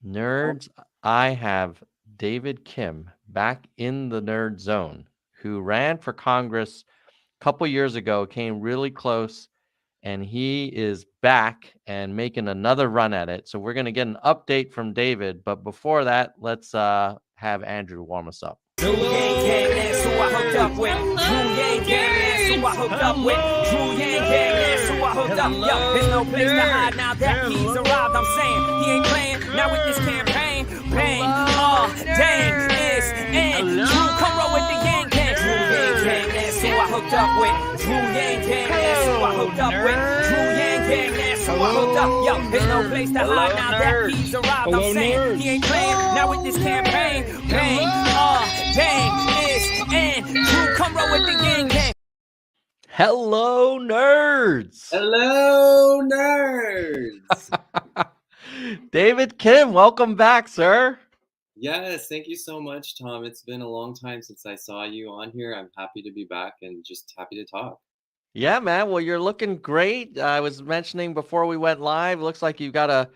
Nerds, I have David Kim back in the nerd zone, who ran for Congress a couple years ago, came really close, and he is back and making another run at it. So we're going to get an update from David. But before that, let's have Andrew warm us up. Drew Yang Gang, that's who I hooked up with. Drew Yang Gang, that's who I hooked up with. Drew Yang Gang, that's who I hooked up. Yo, there's no place to hide now that he's arrived. I'm saying he ain't playing now with this campaign. Bang, dang, it's in. Drew, come roll with the Yang Gang. Drew Yang Gang, that's who I hooked up with. Drew Yang Gang, that's who I hooked up with. Drew Yang Gang, that's who I hooked up. Yo, there's no place to hide now that he's arrived. I'm saying he ain't playing now with this campaign. Bang, dang, it's in. Drew, come roll with the Yang Gang. Hello, nerds. Hello, nerds. David Kim, welcome back, sir. Yes, thank you so much, Tom. It's been a long time since I saw you on here. I'm happy to be back and just happy to talk. Yeah, man. Well, you're looking great. I was mentioning before we went live, looks like you've got a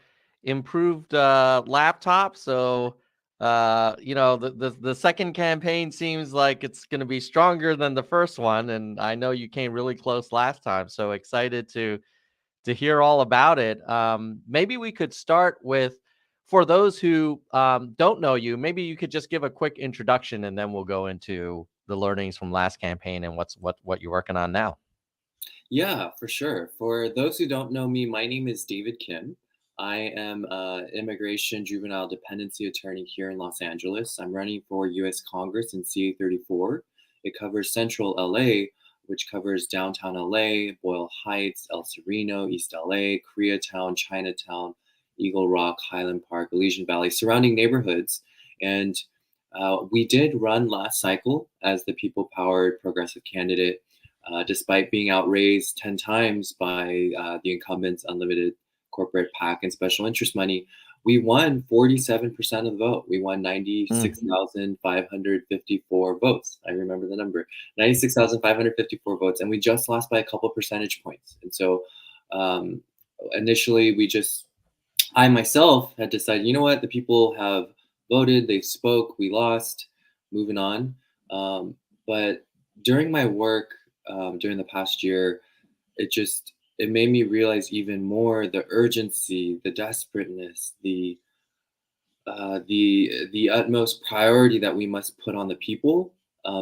improved laptop. So, the second campaign seems like it's going to be stronger than the first one. And I know you came really close last time. So excited to hear all about it. Maybe we could start with, for those who don't know you, maybe you could just give a quick introduction, and then we'll go into the learnings from last campaign and what you're working on now. Yeah, for sure. For those who don't know me, my name is David Kim. I am an immigration juvenile dependency attorney here in Los Angeles. I'm running for U.S. Congress in CA 34. It covers central LA, which covers downtown LA, Boyle Heights, El Sereno, East LA, Koreatown, Chinatown, Eagle Rock, Highland Park, Elysian Valley, surrounding neighborhoods. And we did run last cycle as the people-powered progressive candidate, despite being outraised 10 times by the incumbent's unlimited corporate PAC and special interest money. We won 47% of the vote. We won 96,554 votes. I remember the number, 96,554 votes. And we just lost by a couple percentage points. And so initially I myself had decided, you know what, the people have voted, they spoke, we lost, moving on. But during my work, during the past year, it made me realize even more the urgency, the desperateness, the utmost priority that we must put on the people,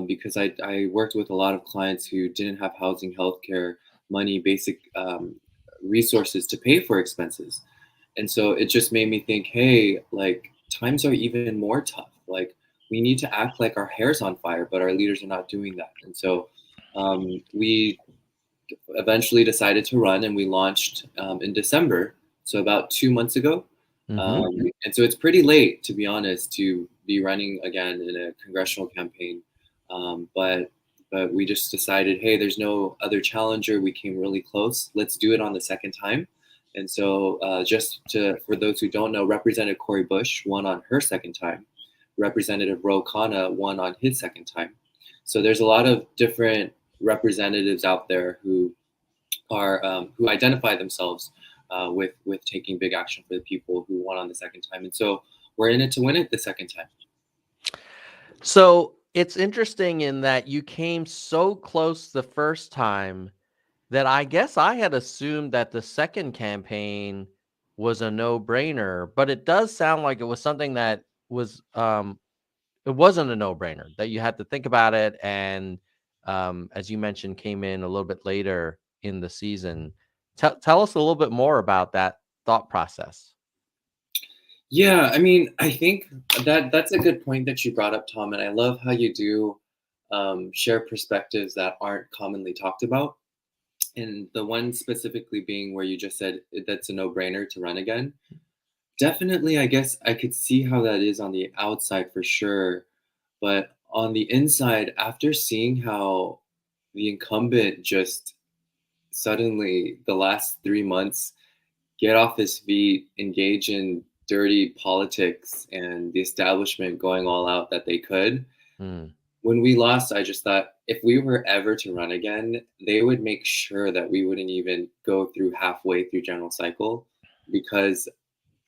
because I worked with a lot of clients who didn't have housing, healthcare, money, basic resources to pay for expenses. And so it just made me think, hey, like, times are even more tough. Like, we need to act like our hair's on fire, but our leaders are not doing that. And so we eventually decided to run, and we launched in December, so about 2 months ago. And so it's pretty late, to be honest, to be running again in a congressional campaign. But we just decided, hey, there's no other challenger. We came really close. Let's do it on the second time. And so for those who don't know, Representative Cori Bush won on her second time. Representative Ro Khanna won on his second time. So there's a lot of different representatives out there who identify themselves with taking big action for the people, who won on the second time. And so we're in it to win it the second time. So it's interesting in that you came so close the first time that I guess I had assumed that the second campaign was a no-brainer, but it does sound like it was something that was it wasn't a no-brainer, that you had to think about it, and as you mentioned, came in a little bit later in the season. Tell us a little bit more about that thought process. Yeah, I mean, I think that's a good point that you brought up, Tom, and I love how you do share perspectives that aren't commonly talked about. And the one specifically being where you just said that's a no-brainer to run again. Definitely, I guess I could see how that is on the outside for sure. But on the inside, after seeing how the incumbent just suddenly, the last 3 months, get off his feet, engage in dirty politics, and the establishment going all out that they could. When we lost, I just thought, if we were ever to run again, they would make sure that we wouldn't even go through halfway through general cycle, because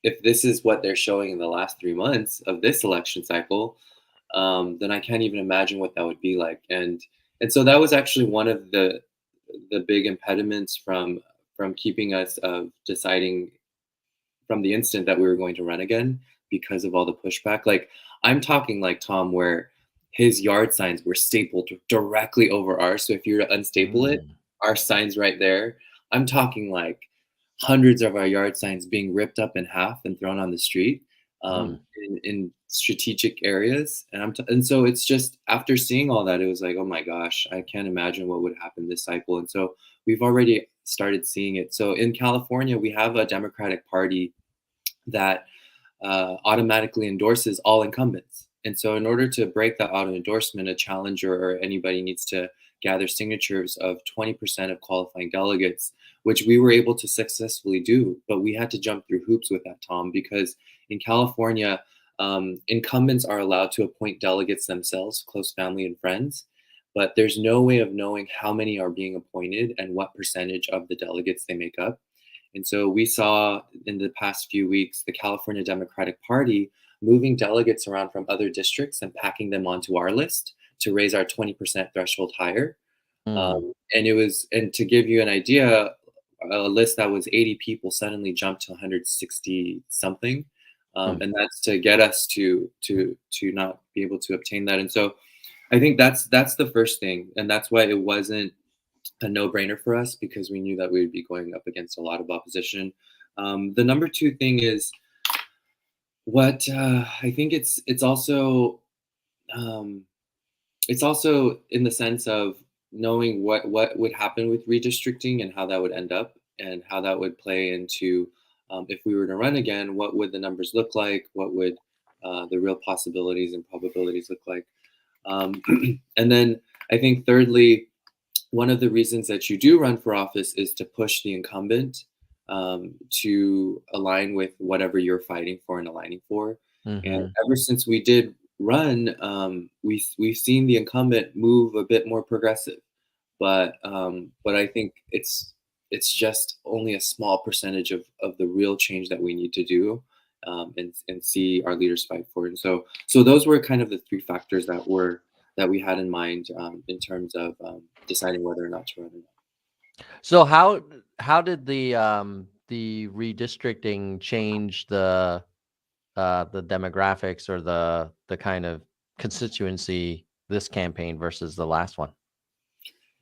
if this is what they're showing in the last 3 months of this election cycle, then I can't even imagine what that would be like. And so that was actually one of the big impediments from keeping us deciding from the instant that we were going to run again, because of all the pushback. Like, I'm talking like Tom, where his yard signs were stapled directly over ours. So if you were to unstaple it, Mm. our signs right there. I'm talking like hundreds of our yard signs being ripped up in half and thrown on the street, Mm. in strategic areas. And so it's just, after seeing all that, it was like, oh my gosh, I can't imagine what would happen this cycle. And so we've already started seeing it. So in California, we have a Democratic Party that automatically endorses all incumbents. And so, in order to break that auto endorsement, a challenger or anybody needs to gather signatures of 20% of qualifying delegates, which we were able to successfully do. But we had to jump through hoops with that, Tom, because in California, incumbents are allowed to appoint delegates themselves, close family and friends. But there's no way of knowing how many are being appointed and what percentage of the delegates they make up. And so we saw in the past few weeks the California Democratic Party moving delegates around from other districts and packing them onto our list to raise our 20% threshold higher. Mm. And to give you an idea, a list that was 80 people suddenly jumped to 160 something. Mm. And that's to get us to not be able to obtain that. And so I think that's the first thing. And that's why it wasn't a no-brainer for us, because we knew that we would be going up against a lot of opposition. The number two thing is what I think it's also in the sense of knowing what would happen with redistricting and how that would end up and how that would play into, if we were to run again, what would the numbers look like? What would the real possibilities and probabilities look like? And then I think thirdly, one of the reasons that you do run for office is to push the incumbent to align with whatever you're fighting for and aligning for. And Mhm. ever since we did run, we've seen the incumbent move a bit more progressive, but I think it's just only a small percentage of the real change that we need to do, and see our leaders fight for. And so those were kind of the three factors that we had in mind, in terms of deciding whether or not to run or not. So how did the redistricting change the demographics or the kind of constituency this campaign versus the last one?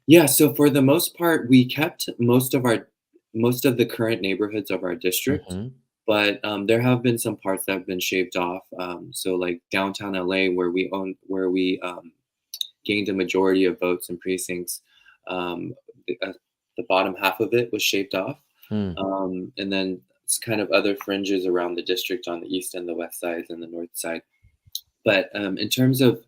Yeah, so for the most part, we kept most of the current neighborhoods of our district, Mhm. but there have been some parts that have been shaved off. So like downtown LA, where we gained a majority of votes and precincts, the bottom half of it was shaved off, Mm. and then it's kind of other fringes around the district on the east and the west sides and the north side. But in terms of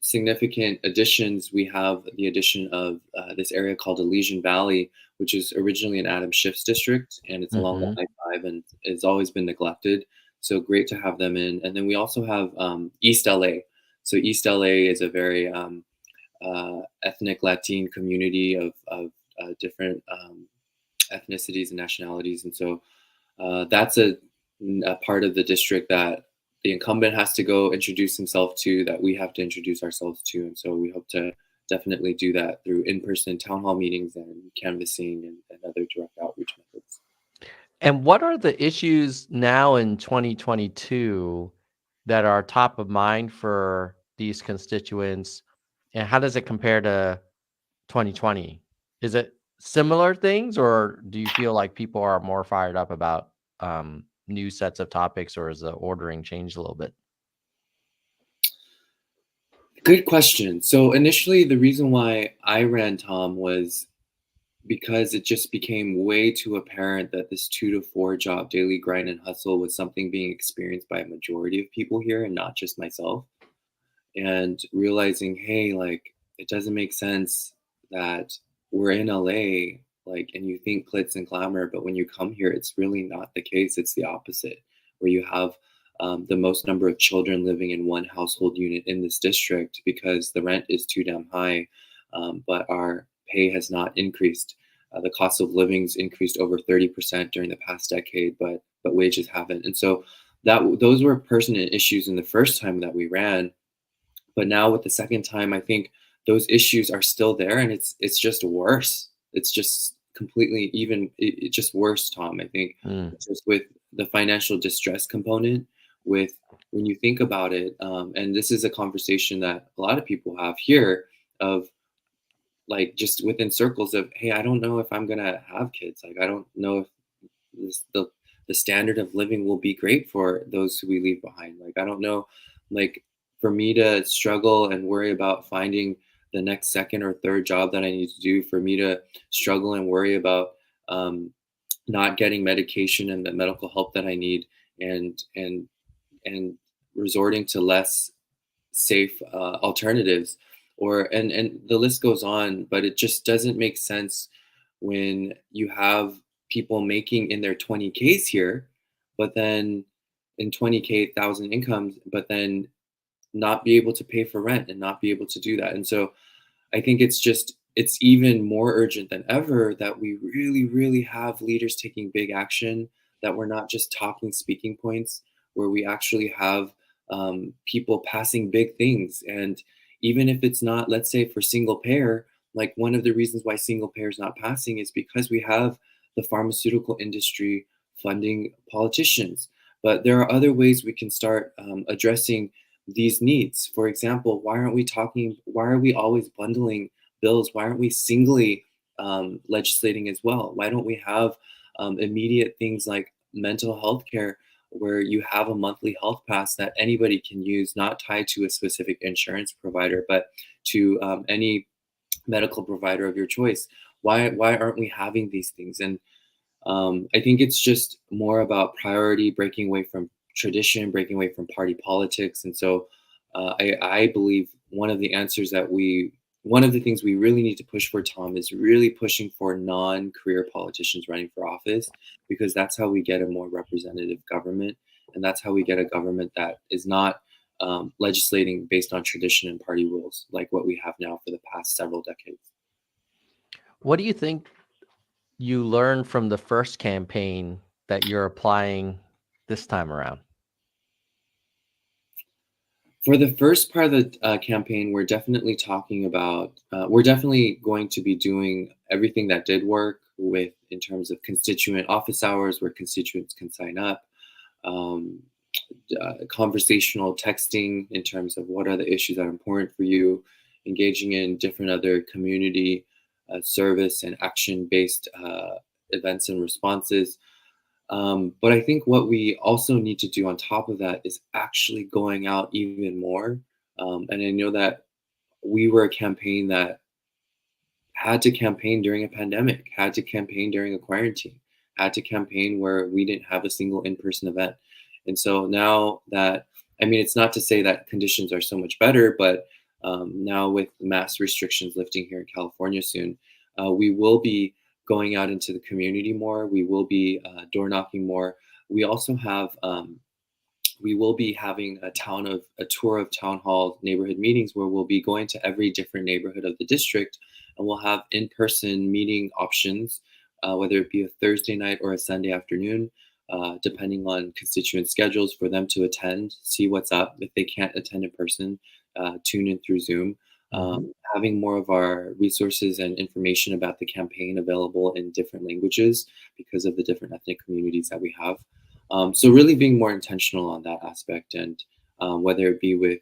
significant additions, we have the addition of this area called Elysian Valley, which is originally an Adam Schiff's district, and it's along the Mhm. I-5, and it's always been neglected. So great to have them in. And then we also have East LA. So East LA is a very ethnic Latin community of different ethnicities and nationalities, and so that's a part of the district that the incumbent has to go introduce himself to, that we have to introduce ourselves to. And so we hope to definitely do that through in-person town hall meetings and canvassing and other direct outreach methods. And what are the issues now in 2022 that are top of mind for these constituents? And how does it compare to 2020? Is it similar things, or do you feel like people are more fired up about new sets of topics, or is the ordering changed a little bit? Good question. So initially, the reason why I ran, Tom, was because it just became way too apparent that this 2 to 4 job daily grind and hustle was something being experienced by a majority of people here and not just myself. And realizing, hey, like, it doesn't make sense that we're in LA, like, and you think glitz and glamour, but when you come here, it's really not the case. It's the opposite, where you have the most number of children living in one household unit in this district because the rent is too damn high, but our pay has not increased. The cost of living's increased over 30% during the past decade, but wages haven't. And so those were pertinent issues in the first time that we ran. But now with the second time, I think those issues are still there, and it's just worse. It's just completely it's just worse, Tom. I think just with the financial distress component, with when you think about it, and this is a conversation that a lot of people have here of like just within circles of, hey, I don't know if I'm gonna have kids. Like I don't know if the standard of living will be great for those who we leave behind. Like I don't know, like for me to struggle and worry about finding the next second or third job that I need to do, for me to struggle and worry about not getting medication and the medical help that I need, and resorting to less safe alternatives, and the list goes on. But it just doesn't make sense when you have people making in their 20Ks here, but then in 20K thousand incomes, but then not be able to pay for rent and not be able to do that. And so I think it's even more urgent than ever that we really, really have leaders taking big action, that we're not just talking speaking points, where we actually have people passing big things. And even if it's not, let's say for single payer, like one of the reasons why single payer is not passing is because we have the pharmaceutical industry funding politicians. But there are other ways we can start addressing these needs. For example, why are we always bundling bills? Why aren't we singly legislating as well? Why don't we have immediate things like mental health care, where you have a monthly health pass that anybody can use, not tied to a specific insurance provider, but to any medical provider of your choice? Why aren't we having these things? And I think it's just more about priority, breaking away from tradition, breaking away from party politics. And so I believe one of the things we really need to push for, Tom, is really pushing for non-career politicians running for office, because that's how we get a more representative government. And that's how we get a government that is not legislating based on tradition and party rules like what we have now for the past several decades. What do you think you learned from the first campaign that you're applying this time around? For the first part of the campaign, we're definitely talking about, we're definitely going to be doing everything that did work in terms of constituent office hours where constituents can sign up, conversational texting in terms of what are the issues that are important for you, engaging in different other community service and action-based events and responses. But I think what we also need to do on top of that is actually going out even more. And I know that we were a campaign that had to campaign during a pandemic, had to campaign during a quarantine, had to campaign where we didn't have a single in-person event. And so now that, I mean, it's not to say that conditions are so much better, but now with mass restrictions lifting here in California soon, we will be going out into the community more. We will be door knocking more. We also have, we will be having a tour of town hall neighborhood meetings, where we'll be going to every different neighborhood of the district, and we'll have in-person meeting options, whether it be a Thursday night or a Sunday afternoon, depending on constituent schedules, for them to attend, see what's up. If they can't attend in person, tune in through Zoom. Having more of our resources and information about the campaign available in different languages because of the different ethnic communities that we have. So really being more intentional on that aspect, and whether it be with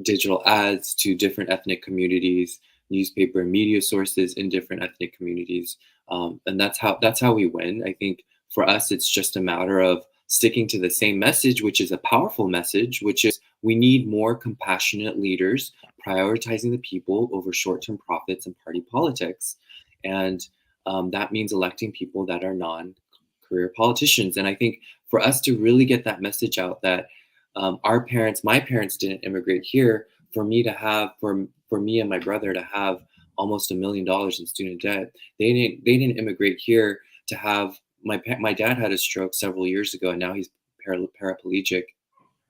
digital ads to different ethnic communities, newspaper and media sources in different ethnic communities. And that's how we win. I think for us, it's just a matter of sticking to the same message, which is a powerful message, which is we need more compassionate leaders prioritizing the people over short-term profits and party politics. And that means electing people that are non-career politicians. And I think for us to really get that message out that my parents didn't immigrate here for me and my brother to have almost $1 million in student debt. They didn't immigrate here to have, my dad had a stroke several years ago, and now he's paraplegic.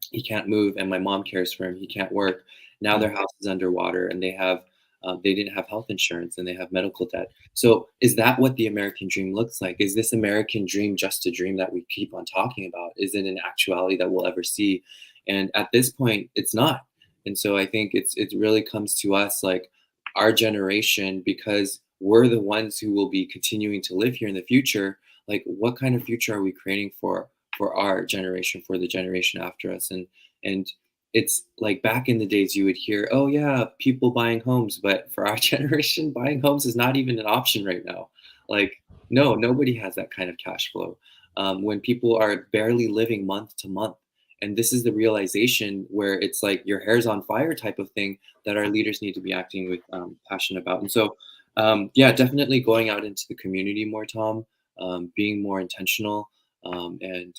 He can't move, and my mom cares for him. He can't work. Now their house is underwater, and they have they didn't have health insurance and they have medical debt. So is that what the American dream looks like? Is this American dream just a dream that we keep on talking about? Is it an actuality that we'll ever see? And at this point, it's not. And so I think it really comes to us, like our generation, because we're the ones who will be continuing to live here in the future. Like, what kind of future are we creating for our generation, for the generation after us? And it's like back in the days, you would hear, oh yeah, people buying homes, but for our generation, buying homes is not even an option right now. Like, no, nobody has that kind of cash flow. When people are barely living month to month. And this is the realization where it's like your hair's on fire type of thing that our leaders need to be acting with passion about. And so, yeah, definitely going out into the community more, Tom, being more intentional, and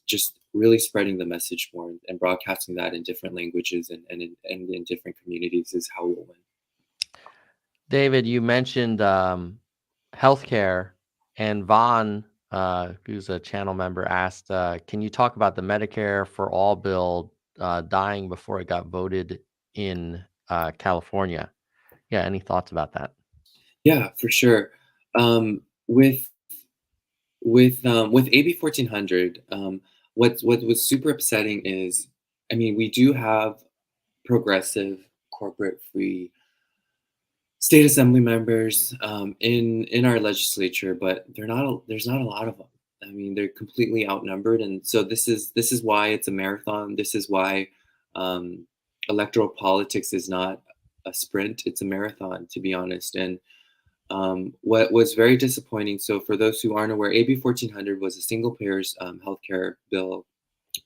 just really spreading the message more and broadcasting that in different languages and in different communities is how we'll win. David, you mentioned healthcare, and Vaughn, who's a channel member, asked, can you talk about the Medicare for All bill dying before it got voted in California? Yeah, any thoughts about that? Yeah, for sure. With with AB 1400, what was super upsetting is, I mean, we do have progressive, corporate free state assembly members in our legislature, but there's not a lot of them. I mean, they're completely outnumbered, and so this is why it's a marathon. This is why electoral politics is not a sprint; it's a marathon, to be honest. And what was very disappointing. So, for those who aren't aware, AB 1400 was a single payer's healthcare bill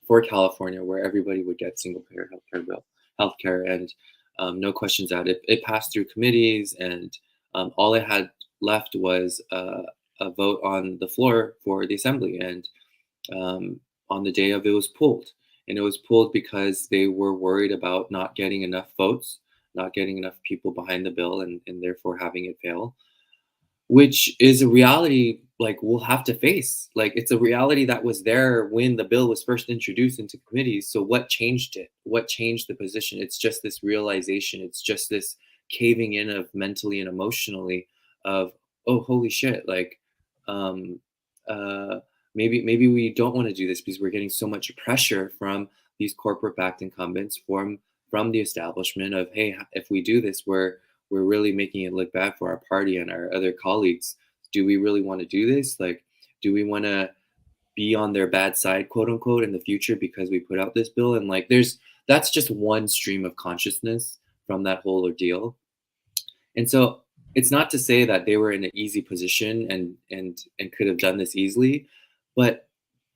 for California, where everybody would get single payer healthcare, and no questions asked. It passed through committees, and all it had left was a vote on the floor for the assembly. And on the day of, it was pulled, and it was pulled because they were worried about not getting enough votes, not getting enough people behind the bill, and therefore having it fail, which is a reality like we'll have to face. Like, it's a reality that was there when the bill was first introduced into committees. So what changed it? What changed the position? It's just this realization. It's just this caving in of mentally and emotionally of, oh, holy shit, like um maybe we don't want to do this because we're getting so much pressure from these corporate backed incumbents, from the establishment of, hey, if we do this, we're really making it look bad for our party and our other colleagues. Do we really want to do this? Like, do we want to be on their bad side, quote unquote, in the future because we put out this bill? And like, that's just one stream of consciousness from that whole ordeal. And so it's not to say that they were in an easy position and could have done this easily, but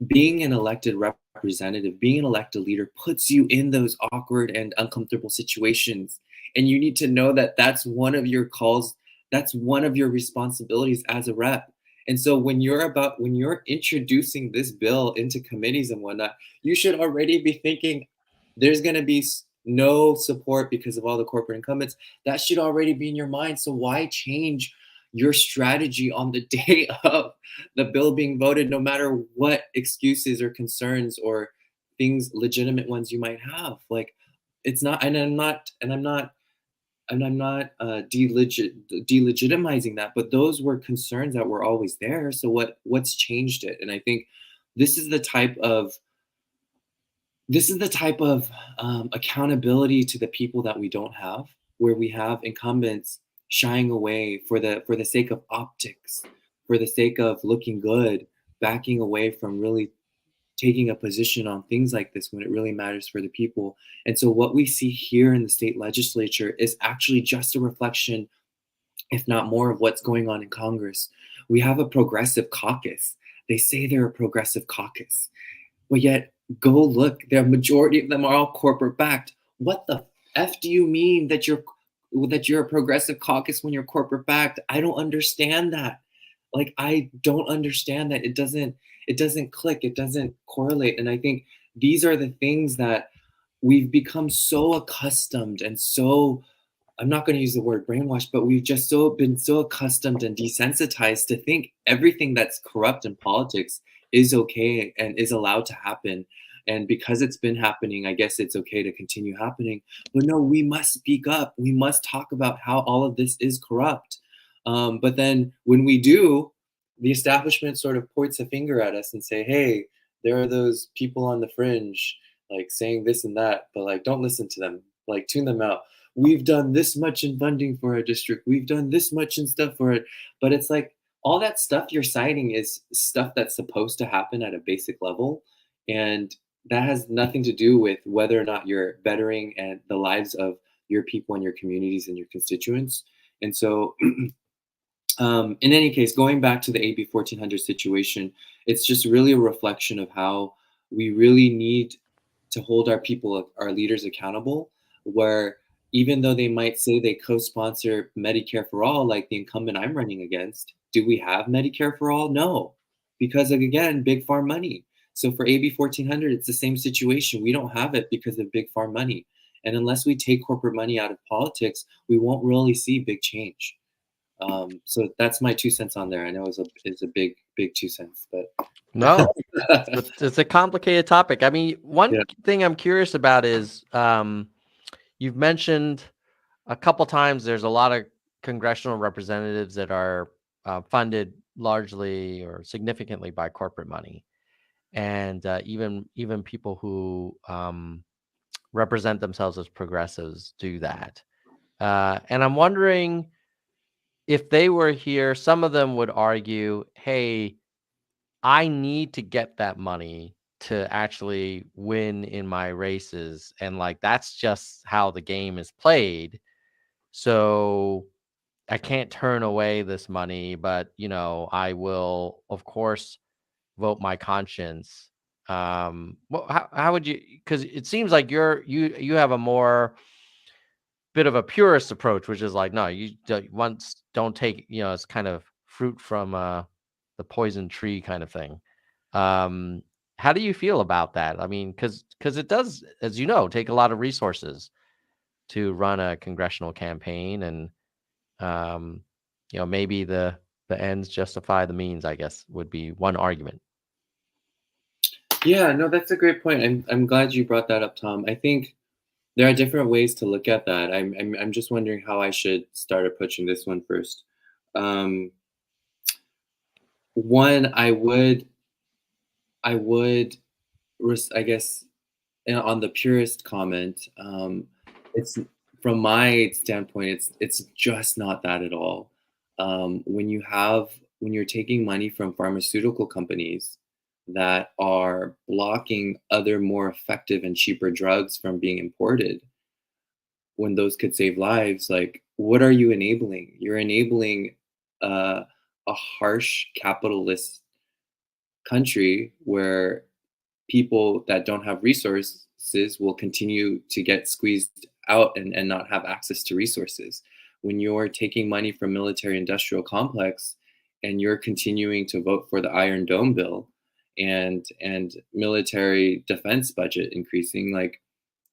being an elected representative, being an elected leader puts you in those awkward and uncomfortable situations. And you need to know that that's one of your calls, that's one of your responsibilities as a rep. And so when you're introducing this bill into committees and whatnot, you should already be thinking there's going to be no support because of all the corporate incumbents. That should already be in your mind. So why change your strategy on the day of the bill being voted, no matter what excuses or concerns or things, legitimate ones you might have? Like, it's not, and I'm not delegitimizing that, but those were concerns that were always there. So what's changed it? And I think this is the type of accountability to the people that we don't have, where we have incumbents shying away for the sake of optics, for the sake of looking good, backing away from really taking a position on things like this when it really matters for the people. And so what we see here in the state legislature is actually just a reflection, if not more, of what's going on in Congress. We have a progressive caucus. They say they're a progressive caucus, but yet go look, the majority of them are all corporate backed. What the F do you mean that you're a progressive caucus when you're corporate backed? I don't understand that. Like, I don't understand that. It doesn't click. It doesn't correlate. And I think these are the things that we've become so accustomed and so, I'm not going to use the word brainwashed, but we've just been so accustomed and desensitized to think everything that's corrupt in politics is okay and is allowed to happen. And because it's been happening, I guess it's okay to continue happening. But no, we must speak up. We must talk about how all of this is corrupt. But then when we do, the establishment sort of points a finger at us and say, hey, there are those people on the fringe like saying this and that, but like don't listen to them, like tune them out. We've done this much in funding for our district. We've done this much in stuff for it. But it's like all that stuff you're citing is stuff that's supposed to happen at a basic level. And that has nothing to do with whether or not you're bettering and the lives of your people and your communities and your constituents. And so in any case, going back to the AB 1400 situation, it's just really a reflection of how we really need to hold our people, our leaders accountable, where even though they might say they co-sponsor Medicare for all, like the incumbent I'm running against, do we have Medicare for all? No, because of, again, big farm money. So for AB 1400, it's the same situation. We don't have it because of big farm money. And unless we take corporate money out of politics, we won't really see big change. So that's my 2 cents on there. I know it's a big 2 cents, but No, it's a complicated topic. I mean, one yeah. thing I'm curious about is you've mentioned a couple times there's a lot of congressional representatives that are funded largely or significantly by corporate money, and even people who represent themselves as progressives do that. And I'm wondering if they were here, some of them would argue, hey, I need to get that money to actually win in my races. And like, that's just how the game is played. So I can't turn away this money, but I will, of course, vote my conscience. How would you, because it seems like you have a more bit of a purist approach, which is like, no, you don't take, it's kind of fruit from the poison tree kind of thing. How do you feel about that? I mean, because it does, as you know, take a lot of resources to run a congressional campaign, and maybe the ends justify the means, I guess, would be one argument. Yeah, no, that's a great point. I'm glad you brought that up, Tom. I think there are different ways to look at that. I'm just wondering how I should start approaching this one first. One, I guess, on the purist comment, it's from my standpoint, it's just not that at all. When you're taking money from pharmaceutical companies that are blocking other more effective and cheaper drugs from being imported, when those could save lives, like what are you enabling? You're enabling a harsh capitalist country where people that don't have resources will continue to get squeezed out and not have access to resources. When you're taking money from military industrial complex and you're continuing to vote for the Iron Dome bill and military defense budget increasing, like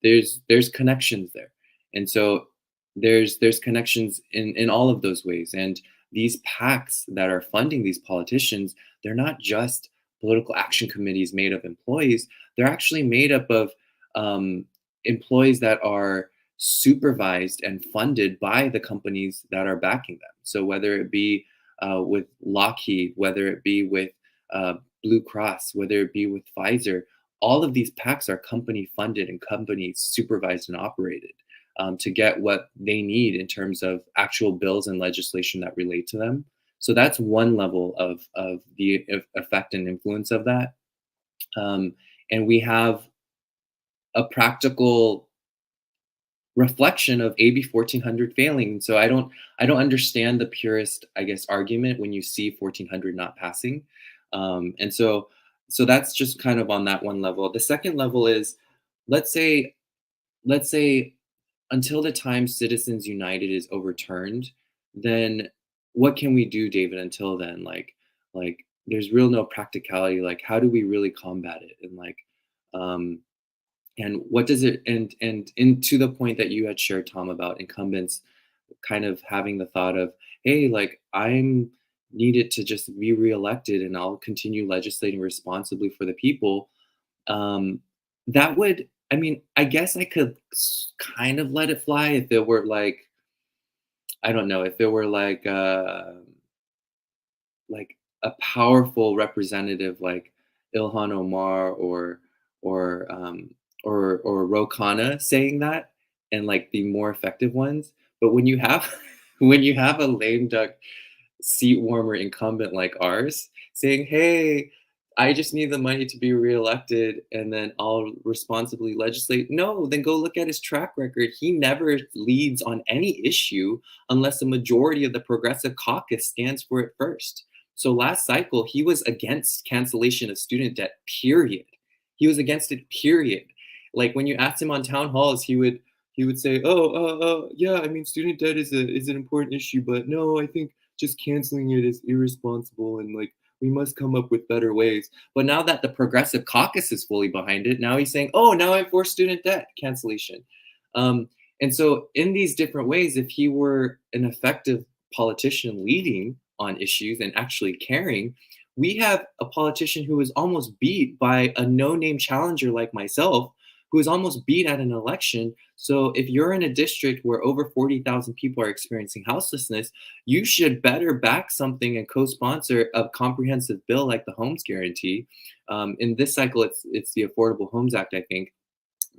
there's connections there. And so there's connections in all of those ways. And these PACs that are funding these politicians, they're not just political action committees made of employees. They're actually made up of employees that are supervised and funded by the companies that are backing them. So whether it be with Lockheed, whether it be with Blue Cross, whether it be with Pfizer, all of these PACs are company funded and company supervised and operated to get what they need in terms of actual bills and legislation that relate to them. So that's one level of the effect and influence of that. And we have a practical reflection of AB 1400 failing. So I don't understand the purist, I guess, argument when you see 1400 not passing. And so that's just kind of on that one level. The second level is, let's say until the time Citizens United is overturned, then what can we do, David, until then? Like there's real no practicality. Like, how do we really combat it? And like, and what does it, and to the point that you had shared, Tom, about incumbents kind of having the thought of, hey, like I'm needed to just be reelected and I'll continue legislating responsibly for the people. that would, I mean, I guess I could kind of let it fly if it were like, I don't know, if it were like a powerful representative like Ilhan Omar or or Ro Khanna saying that, and like the more effective ones. But when you have when you have a lame duck seat warmer incumbent like ours saying, "Hey, I just need the money to be reelected and then I'll responsibly legislate." No, then go look at his track record. He never leads on any issue unless a majority of the progressive caucus stands for it first. So last cycle, he was against cancellation of student debt, period. He was against it, period. Like when you asked him on town halls, he would say, yeah, I mean, student debt is an important issue, but no, I think just canceling it is irresponsible and like we must come up with better ways. But now that the progressive caucus is fully behind it, now he's saying, oh, now I force student debt cancellation. And so in these different ways, if he were an effective politician leading on issues and actually caring, we have a politician who was almost beat by a no-name challenger like myself, who was almost beat at an election. So if you're in a district where over 40,000 people are experiencing houselessness, you should better back something and co-sponsor a comprehensive bill like the Homes Guarantee. In this cycle, it's the Affordable Homes Act, I think.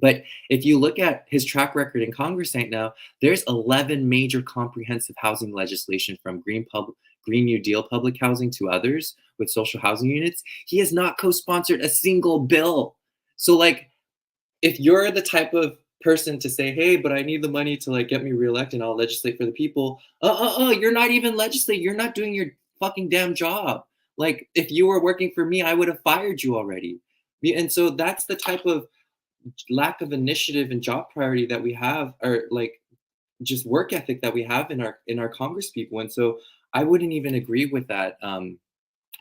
But if you look at his track record in Congress right now, there's 11 major comprehensive housing legislation from Green New Deal public housing to others with social housing units. He has not co-sponsored a single bill. So like, if you're the type of person to say, hey, but I need the money to like get me reelected and I'll legislate for the people. You're not even legislating. You're not doing your fucking damn job. Like if you were working for me, I would have fired you already. And so that's the type of lack of initiative and job priority that we have, or like just work ethic that we have in our Congress people. And so I wouldn't even agree with that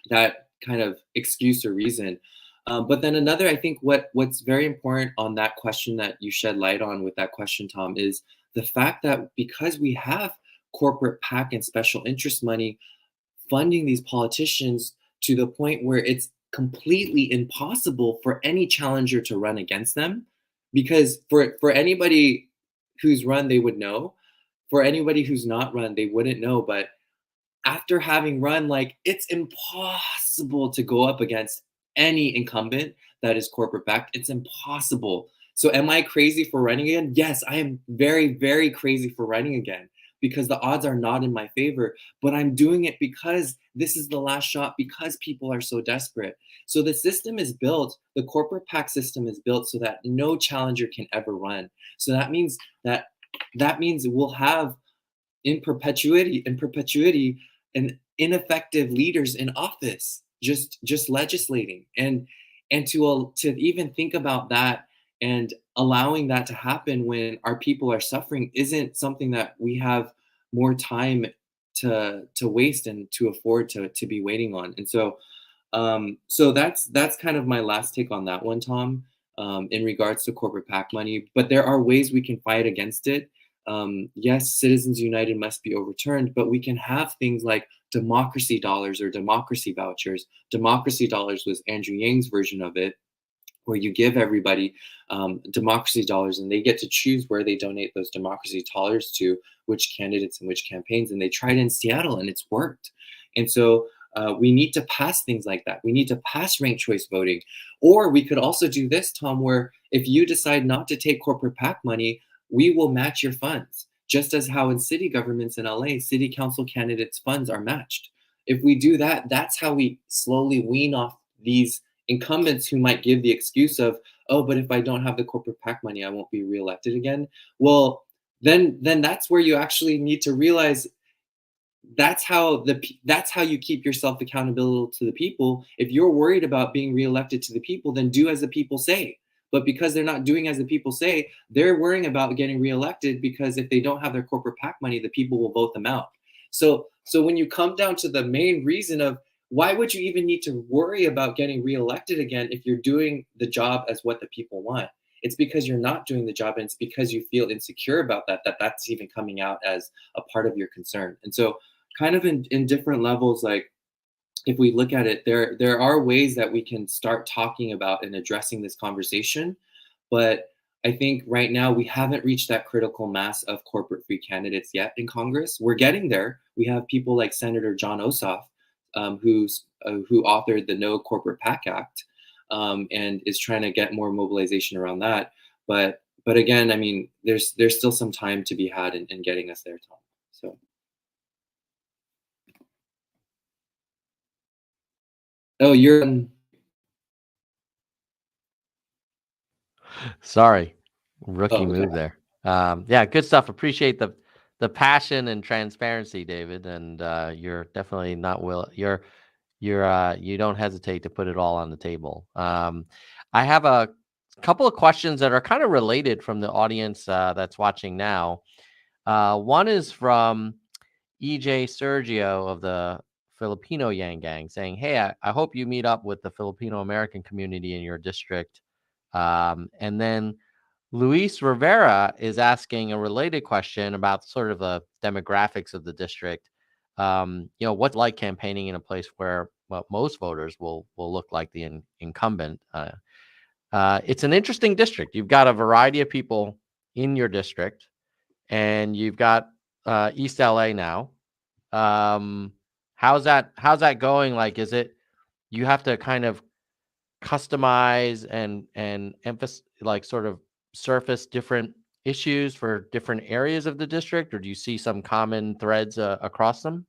that kind of excuse or reason. But then another, I think what's very important on that question that you shed light on with that question, Tom, is the fact that because we have corporate PAC and special interest money funding these politicians to the point where it's completely impossible for any challenger to run against them, because for anybody who's run, they would know. For anybody who's not run, they wouldn't know. But after having run, like it's impossible to go up against any incumbent that is corporate backed. It's impossible. So am I crazy for running again? Yes, I am very, very crazy for running again because the odds are not in my favor, but I'm doing it because this is the last shot, because people are so desperate. So the system is built, the corporate PAC system is built so that no challenger can ever run. So that means we'll have in perpetuity and ineffective leaders in office just legislating, and to even think about that and allowing that to happen when our people are suffering isn't something that we have more time to waste and to afford to be waiting on. And so so that's kind of my last take on that one, Tom, in regards to corporate PAC money. But there are ways we can fight against it. Yes, Citizens United must be overturned, but we can have things like democracy dollars or democracy vouchers. Democracy dollars was Andrew Yang's version of it, where you give everybody democracy dollars and they get to choose where they donate those democracy dollars to, which candidates and which campaigns. And they tried it in Seattle and it's worked. And so we need to pass things like that. We need to pass ranked choice voting. Or we could also do this, Tom, where if you decide not to take corporate PAC money, we will match your funds, just as how in city governments in LA, city council candidates' funds are matched. If we do that, that's how we slowly wean off these incumbents who might give the excuse of, oh, but if I don't have the corporate PAC money, I won't be reelected again. Well, then that's where you actually need to realize that's how you keep yourself accountable to the people. If you're worried about being reelected to the people, then do as the people say. But because they're not doing as the people say, they're worrying about getting reelected, because if they don't have their corporate PAC money, the people will vote them out. So when you come down to the main reason of why would you even need to worry about getting reelected again if you're doing the job as what the people want? It's because you're not doing the job, and it's because you feel insecure about that's even coming out as a part of your concern. And so kind of in different levels, like if we look at it, there are ways that we can start talking about and addressing this conversation. But I think right now we haven't reached that critical mass of corporate free candidates yet in Congress. We're getting there. We have people like Senator John Ossoff, who authored the No Corporate PAC Act, and is trying to get more mobilization around that. But again, I mean, there's still some time to be had in getting us there, Tom. So. Oh, you're. Sorry, rookie Oh, okay. move there. Yeah, good stuff. Appreciate the passion and transparency, David. And you're definitely not you don't hesitate to put it all on the table. I have a couple of questions that are kind of related from the audience that's watching now. One is from EJ Sergio of the Filipino Yang Gang saying, "Hey, I hope you meet up with the Filipino American community in your district." And then Luis Rivera is asking a related question about sort of the demographics of the district. What's like campaigning in a place where most voters will look like the incumbent. It's an interesting district. You've got a variety of people in your district, and you've got East LA now. How's that going? Like, is it you have to kind of customize and emphasize, like, sort of surface different issues for different areas of the district, or do you see some common threads across them?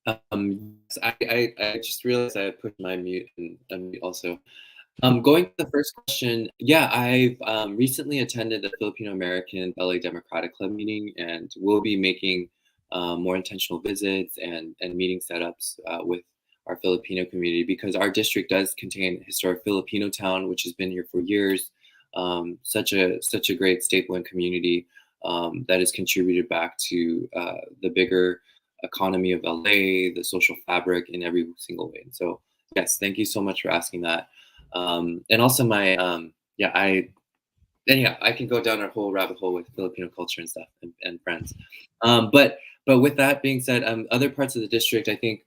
I just realized I pushed my mute and unmute also. Going to the first question, yeah, I've recently attended the Filipino American LA Democratic Club meeting, and we'll be making more intentional visits and meeting setups with our Filipino community, because our district does contain historic Filipino town, which has been here for years. Such a great staple and community that has contributed back to the bigger economy of LA, the social fabric in every single way. And so, yes, thank you so much for asking that. And also I can go down a whole rabbit hole with Filipino culture and stuff and friends. But with that being said, other parts of the district, I think,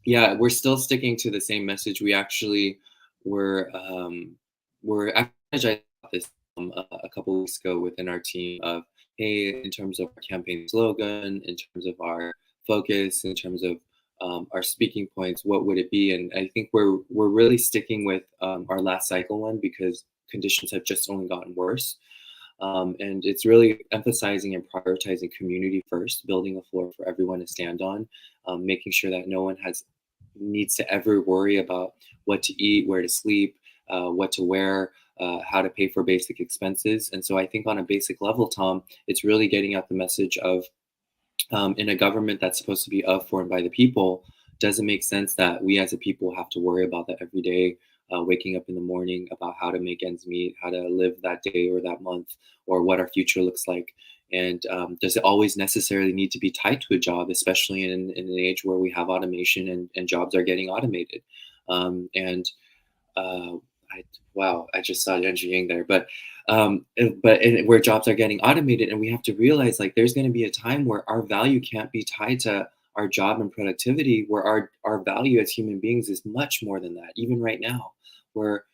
yeah, we're still sticking to the same message. We actually were actually this a couple of weeks ago within our team of, hey, in terms of our campaign slogan, in terms of our focus, in terms of our speaking points, what would it be? And I think we're really sticking with our last cycle one, because conditions have just only gotten worse. And it's really emphasizing and prioritizing community first, building a floor for everyone to stand on, making sure that no one needs to ever worry about what to eat, where to sleep, what to wear, how to pay for basic expenses. And so I think on a basic level, Tom, it's really getting out the message of, in a government that's supposed to be of, for, and by the people, doesn't make sense that we as a people have to worry about that every day, waking up in the morning about how to make ends meet, how to live that day or that month, or what our future looks like. And does it always necessarily need to be tied to a job, especially in an age where we have automation and jobs are getting automated? I just saw Yan Yang there, but where jobs are getting automated, and we have to realize, like, there's going to be a time where our value can't be tied to our job and productivity, where our value as human beings is much more than that. Even right now, where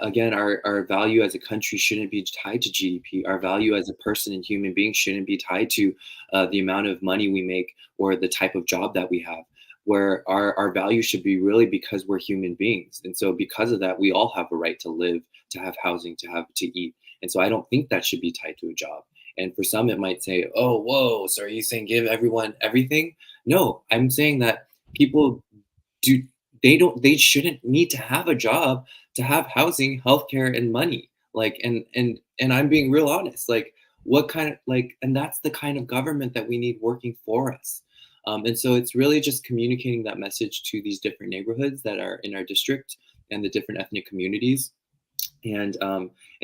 again, our value as a country shouldn't be tied to GDP. Our value as a person and human being shouldn't be tied to the amount of money we make or the type of job that we have, where our value should be really because we're human beings. And so because of that, we all have a right to live, to have housing, to eat. And so I don't think that should be tied to a job. And for some, it might say, oh, whoa, so are you saying give everyone everything? No, I'm saying that people they shouldn't need to have a job to have housing, healthcare, and money. Like, and I'm being real honest, like, what kind of, like, and that's the kind of government that we need working for us. And so it's really just communicating that message to these different neighborhoods that are in our district and the different ethnic communities. And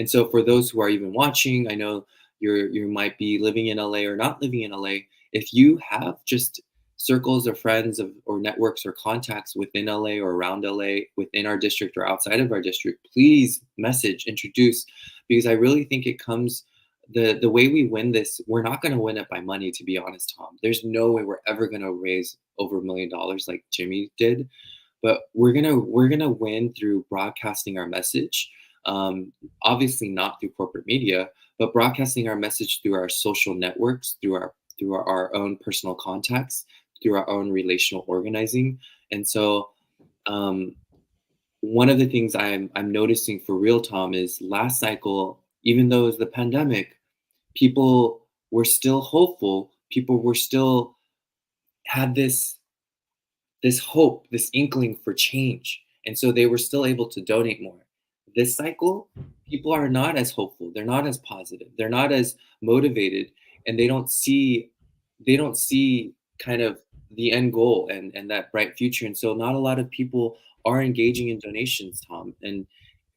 so for those who are even watching, I know you might be living in LA or not living in LA. If you have just circles of friends or networks or contacts within LA or around LA, within our district or outside of our district, please message, introduce, because I really think it comes, the way we win this, we're not going to win it by money, to be honest, Tom. There's no way we're ever going to raise over $1 million like Jimmy did. but we're gonna win through broadcasting our message. Obviously not through corporate media, but broadcasting our message through our social networks, through our own personal contacts, through our own relational organizing. And so one of the things I'm noticing for real, Tom, is last cycle, even though it was the pandemic, people were still hopeful. People were still had this hope, this inkling for change. And so they were still able to donate more. This cycle, people are not as hopeful. They're not as positive. They're not as motivated, and they don't see kind of the end goal and that bright future. And so not a lot of people are engaging in donations, Tom. And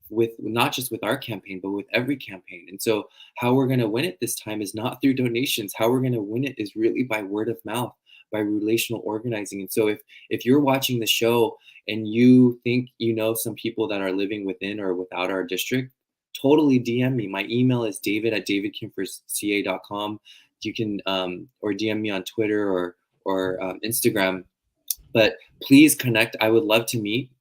with not just with our campaign, but with every campaign. And so how we're going to win it this time is not through donations. How we're going to win it is really by word of mouth, by relational organizing. And so if you're watching the show and you think you know some people that are living within or without our district, totally DM me. My email is david@davidkimfersca.com. You can or DM me on Twitter or Instagram. But please connect. I would love to meet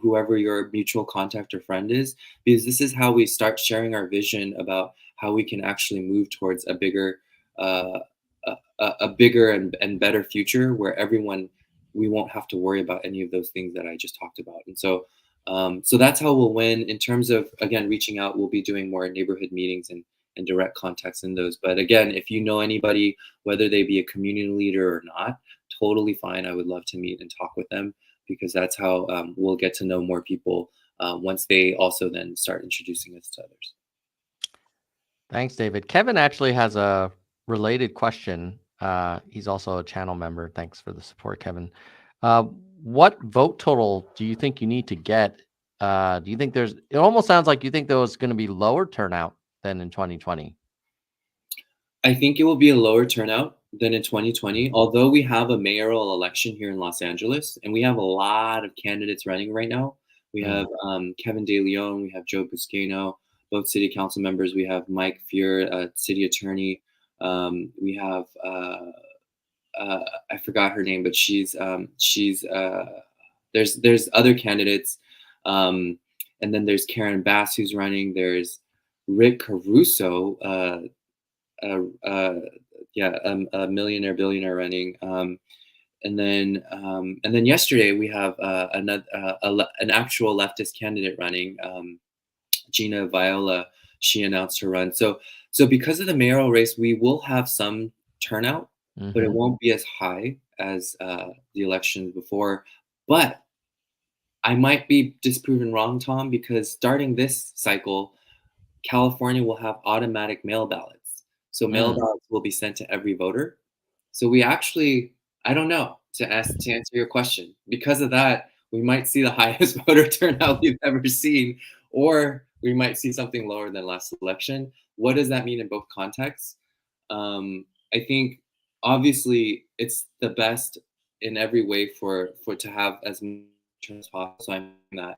whoever your mutual contact or friend is, because this is how we start sharing our vision about how we can actually move towards a bigger, and better future where we won't have to worry about any of those things that I just talked about. And so, so that's how we'll win. In terms of, again, reaching out, we'll be doing more neighborhood meetings and direct contacts in those. But again, if you know anybody, whether they be a community leader or not, totally fine. I would love to meet and talk with them, because that's how we'll get to know more people once they also then start introducing us to others. Thanks, David. Kevin actually has a related question. He's also a channel member. Thanks for the support, Kevin. What vote total do you think you need to get? Do you think it almost sounds like you think there was going to be lower turnout than in 2020? I think it will be a lower turnout than in 2020, although we have a mayoral election here in Los Angeles, and we have a lot of candidates running right now. We have Kevin De Leon, we have Joe Buscaino, both city council members. We have Mike Fuhr, city attorney. We have I forgot her name, but there's other candidates, and then there's Karen Bass who's running. There's Rick Caruso, a millionaire billionaire running, and then yesterday we have an actual leftist candidate running, Gina Viola. She announced her run. So because of the mayoral race, we will have some turnout, but it won't be as high as the elections before. But I might be disproven wrong, Tom, because starting this cycle, California will have automatic mail ballots. So mail ballots will be sent to every voter. So we actually, I don't know, to answer your question. Because of that, we might see the highest voter turnout we've ever seen, or we might see something lower than last election. What does that mean in both contexts? I think obviously it's the best in every way for to have as much as possible. So I'm that